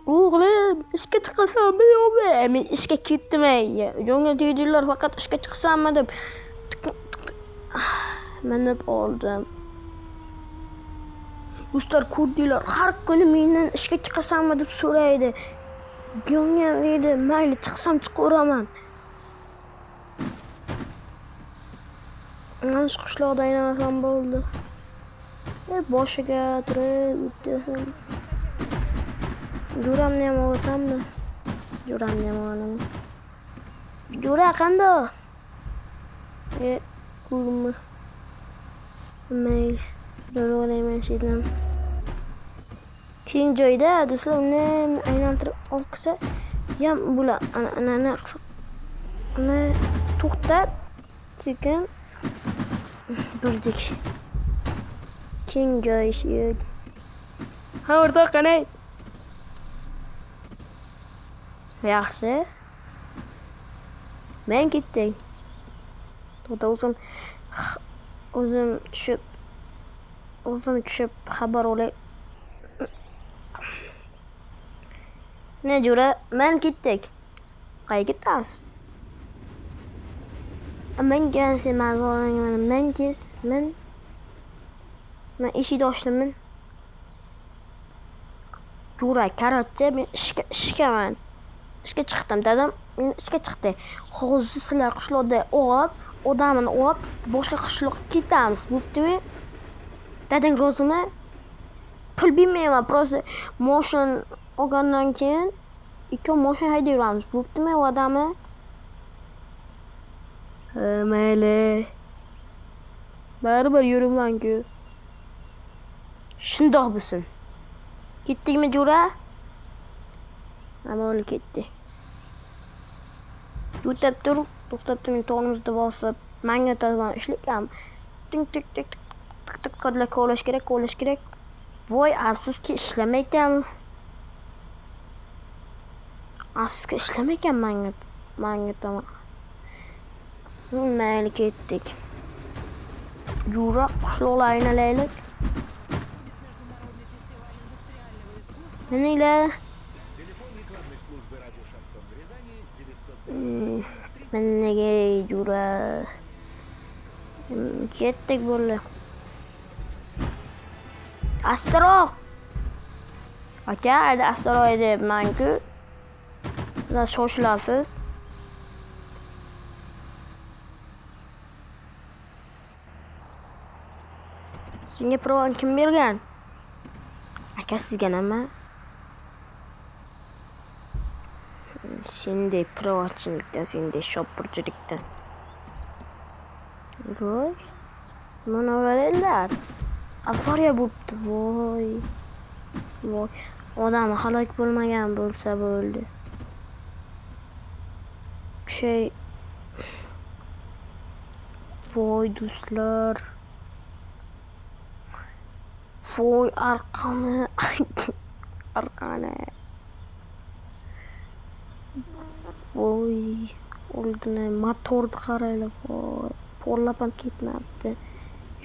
O'g'lim, ishga chiqasanmi yo'qmi? Men ishga ketdim. Jonga deydilar faqat ishga chiqsanmi deb minib oldim. Do'stlar ko'rdinglar, har kuni mendan ishga chiqasanmi deb so'raydi. Jonga deydi, mayli chiqsam chiqaveraman. Mana shu qishloqda aylanasam bo'ldi. Boshiga turib o'tdim. Jo'ramni ham olsammi? Jo'ramni ham olaman. Jo'ra qanday? Ko'rmi? Mayli. O'ylayman shundan. Keng joyda do'stlar uni aylantirib olsa ham bular ana to'xtab sekin durdik. Keng joy yo'q. Ha, o'rta qanay? Yaxshi. Men ketdim. To'xta o'zim tushib xabar olay. Ne Jo'ra, men ketdik. Qayerga ketamiz? Men kelsa men eshik ochdim. Jo'ra, qarotchi, men ishga chiqdim, dadam men ishga chiqdi. Hozir sizlar qishloqda odamni olib boshqa qishloqqa ketamiz, bo'ptimi? Dadang rozimi? Pul bermayman, просто mashina olgandan keyin ikki mashina haydayveramiz, bo'ptimi, odamni? Mayli. Baribir yuraman-ku. Shundoq bo'lsin. Ketdikmi, Jo'ra? Amol ketdi. To'xtab turib to'g'rimizda bosib, magnitofon ishlayapman. Tik kodlar kovlash kerak. Voy, afsuski ishlamaykan. Magnitofon. Mayli ketdik. Jo'ra, qishloqlar aylanaylik. Meninglar Menga Jo'ra ketdik bo'ldi. Astroq. Aka, astroq deyapman-ku. Siz shoshilasiz. Senga provon kim bergan? Aka, sizga nima? Senday privatchilikdan, senday shopirchilikdan. Voy. Mana ular. Avariya bo'libdi. Voy. Odam halok bo'lmagan bo'lsa bo'ldi. Voy do'stlar. Voy arqani. Voy, oldini motorni qaraylar. Voy, porlab ham ketmabdi.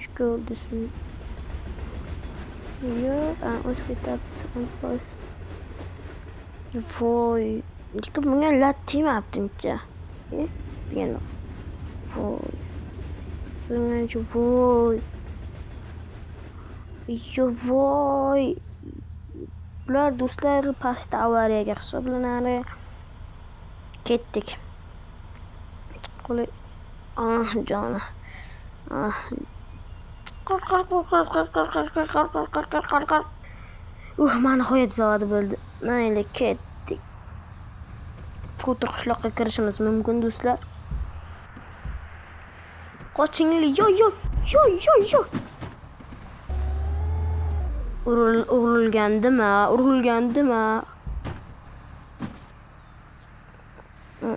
Shukr desin. Yo'q, o'tib ketyapti. Voy, lekin bunga lat tegmabdi-chi. Yana. Voy. Bunga voy. Voy. Bular do'stlar pastda avariyaga hisoblanadi. Ketdik. Qo'li joni. Mana nihoyat zavodi bo'ldi. Mayli ketdik. Ko'tir qishloqqa kirishimiz mumkin do'stlar. Qochinglar. Yo. Urilgandimi?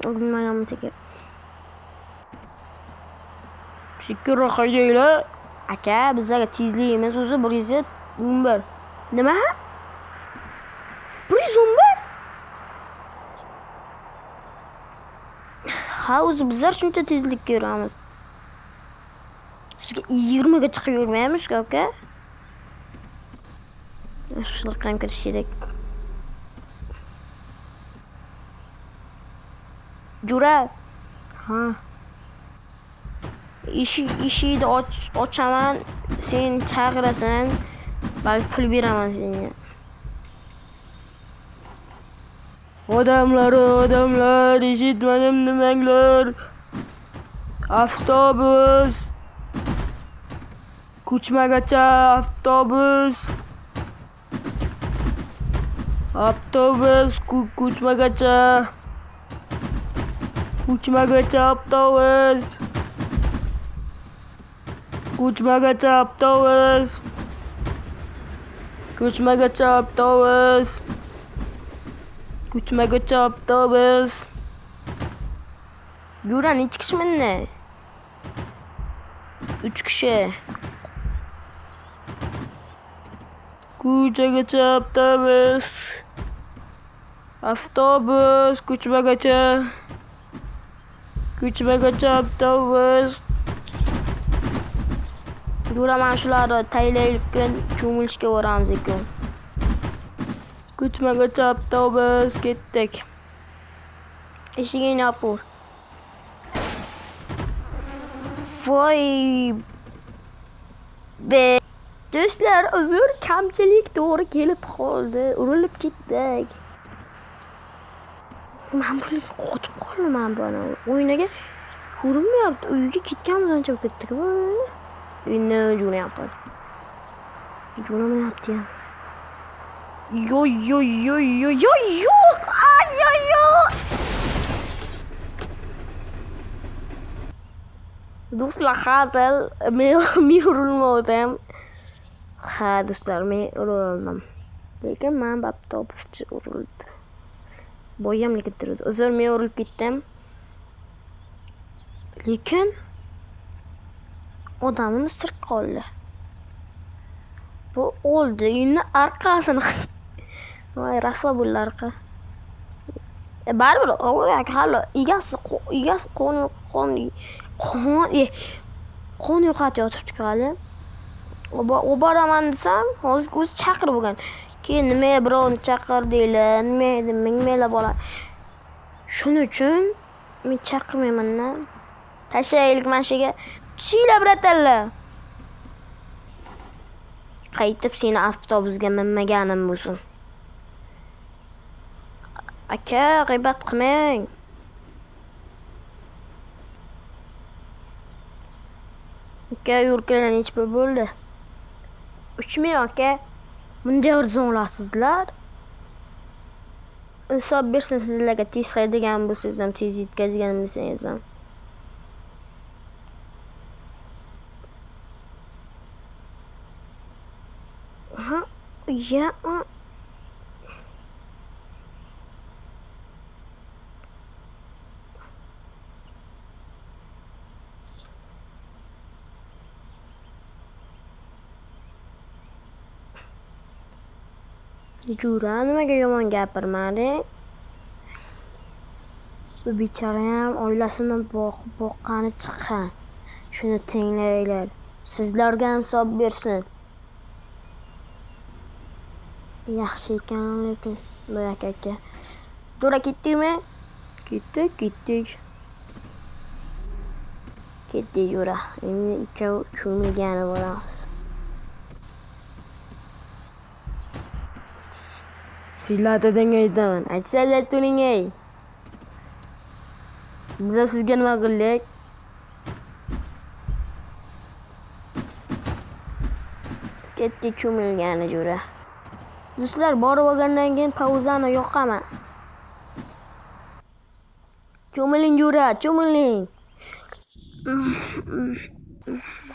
Urilmaganmi kerak? Shukr haydaylar. Aka, bizga tezligimiz o'zi 111. Nima? 111? Ha, o'zi bizlar shuncha tezlikka yuramiz. Sizga 20 ga chiqib yurmaymiz-ku, aka? Qishloqqa ham kirish kerak. Jura, Ha. eshikni ochaman, sen chaqirasan, balki pul beraman senga. Odamlar, eshitmadim demanglar. Avtobus. Ko'chmagacha avtobus. Ko'chmagacha. Ko'chmagacha avtobus. Ko'chmagacha avtobus. Ko'chmagacha avtobus. Ko'chmagacha avtobus. Jura, nechi kishi mindi? 3 kishi. Ko'chagacha avtobus. Avtobus ko'chmagacha. Ko'chmagacha avtobus. Jura, mana shularni taylaylik, cho'milishga boramiz ekan. Ko'chmagacha avtobus ketdik. Eshigingni yopib. Voy be. Do'stlar, uzr, kamchilik to'g'ri kelib qoldi. Urilib ketdik. Men buni qotib qoldim buni. O'yinaga ko'rinmayapti. Uyga ketganmiz ancha ketdik. Endi jo'nayapti. Jo'namayapti ham. Yo'q. Ay. Do'stlar, hazil, men urilmadim. Ha, do'stlar, men urildim. Lekin men avtobuschi urildi. Boyam lekin turdi. Uzr, men urilib ketdim. Lekin odamimiz tirik qoldi. Bu o'ldi, endi orqasini. Voy, rasvo bo'ldi orqa. Baribir o'g'rak hali egasi qon yo'qotayotibdi hali. Oboraman desam, hozir o'zi chaqirib bo'lgan. Keyin nimaga birovni chaqir deylar, nimaga bola. Shuning uchun men chaqirmayman-da. Tashlaylik mashiga. Tushinglar, bratanlar. Qaytib seni avtobusga minmaganim bo'lsin. Aka, g'iybat qilmang. Aka, yurtlar necha pul bo'ldi? 3000 aka. Bunday arzon olasizlar. Hisob bersin sizlarga tez haydagan bo'lsangiz ham, tez yetkazgan bo'lsangiz ham. Ha, ya. Jura, nimaga yomon gapirmading? Bu bechora ham oilasini boqqani chiqqan. Shuni tinglanglar. Sizlarga hisob bersin. Yaxshi ekan, lekin boyak aka. Jura, ketdingmi? Ketdik. Ketdik, Jura. Endi ikkov cho'milgani bo'lamiz. Sizlar dadangga aytaman. Aytsanlar turing ey. Biz sizga nima qildik? Ketdik cho'milgani Jura. Do'stlar, borib olgandan keyin pauzani yoqaman. Cho'miling Jura, cho'miling.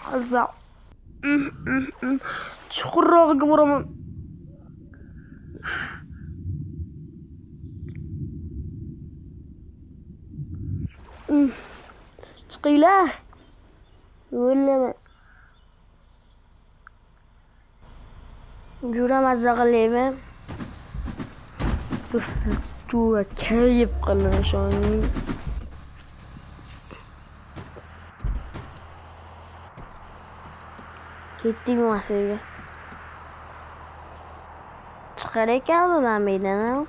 Mazza. Chuqurrog'iga boraman. Chiqinglar. O'lama. Jura, mazza qilaymi? Do'stlar, Jura kayib qildim ishoning. Ketdikmi mashinga? Chiqar ekanmi men meydan?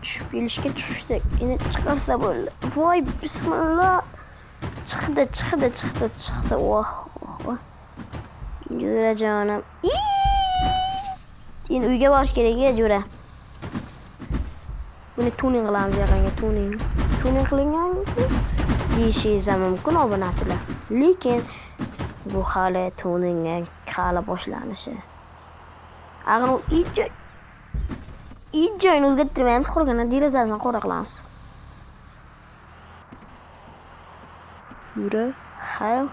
tushib kelishga tushdik. Endi chiqarsa bo'ldi. Voy bismillah. Chiqdi. Voh. Jo'ra jonim. Endi uyga borish kerak-a, Jo'ra. Buni tuning qilamiz yaqinga, tuning qilingan deyishingiz ham mumkin obunachilar. Lekin bu hali tuningga hali boshlanishi. Agar u joyini o'zgartirmaymiz, qurganda derazasini qora qilamiz. Yura, Hayr.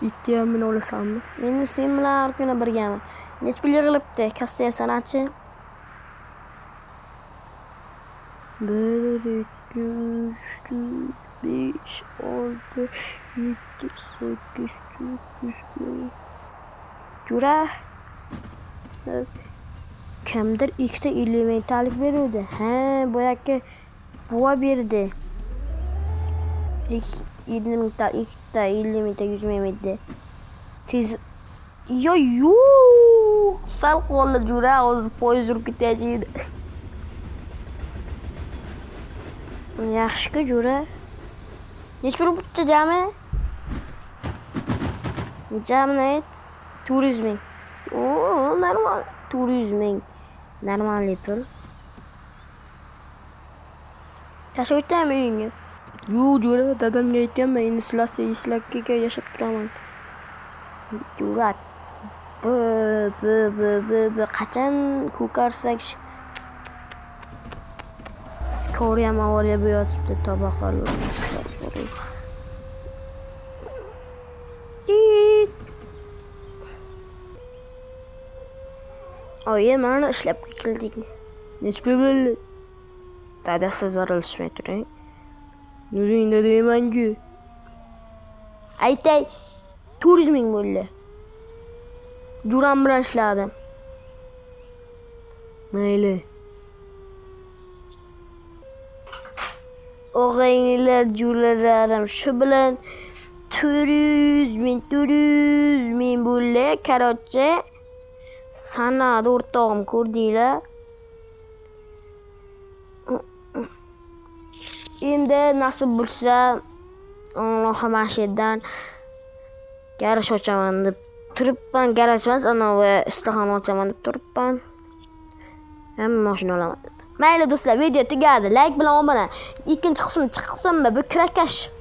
ikki ham meni olasanmi? Endi sen bilan har kuni birgaman. Nech pul yig'ilibdi? Kassaya sanachi. 1, 2, 3, 4, 5, 6, 7, 8, 9. Jo'ra. Kimdir ikkita elementalik beruvdi. Ha, boyagi buva berdi. 7 mingta, ikkita 50 mingta 100 mingta. Tez. Yo'q, sal qoldi Jo'ra, hozir poyezd urib ketaydi. Yaxshi-ku Jo'ra. Nech pul bo'pti jami? Jamni turizming. O, normal. Turizming. Normal pul. Tashib o'taymi uyingga? Yo'q, Jo'ra, dadamga aytganman, endi sizlarga yashab turaman. Jo'ra. Qachon ko'karsak Koreya avvalga bu yotibdi tabaqalar. Oyi, mana ishlab keldik. Nech pul bo'ldi? Dadasi zorilishmay turing. Nuringda deyman-ku. Aytay, turizming bo'ldi. Jo'ram bilan ishladim. Mayli. O'g'aylar, jo'ralarim, shu bilan 400 ming bo'ldi. Короче, sanada o'rtog'im ko'rdinglar. Endi nasib bo'lsa, Alloh mana shu yerdan garaj ochaman deb turibman. Garaj emas, anavi ustaxona ochaman deb turibman. Hamma mashina olaman deb. Mayli do'stlar, video tugadi. Like bilan obuna. Ikkinchi qismi chiqsinmi? Bu kirakash.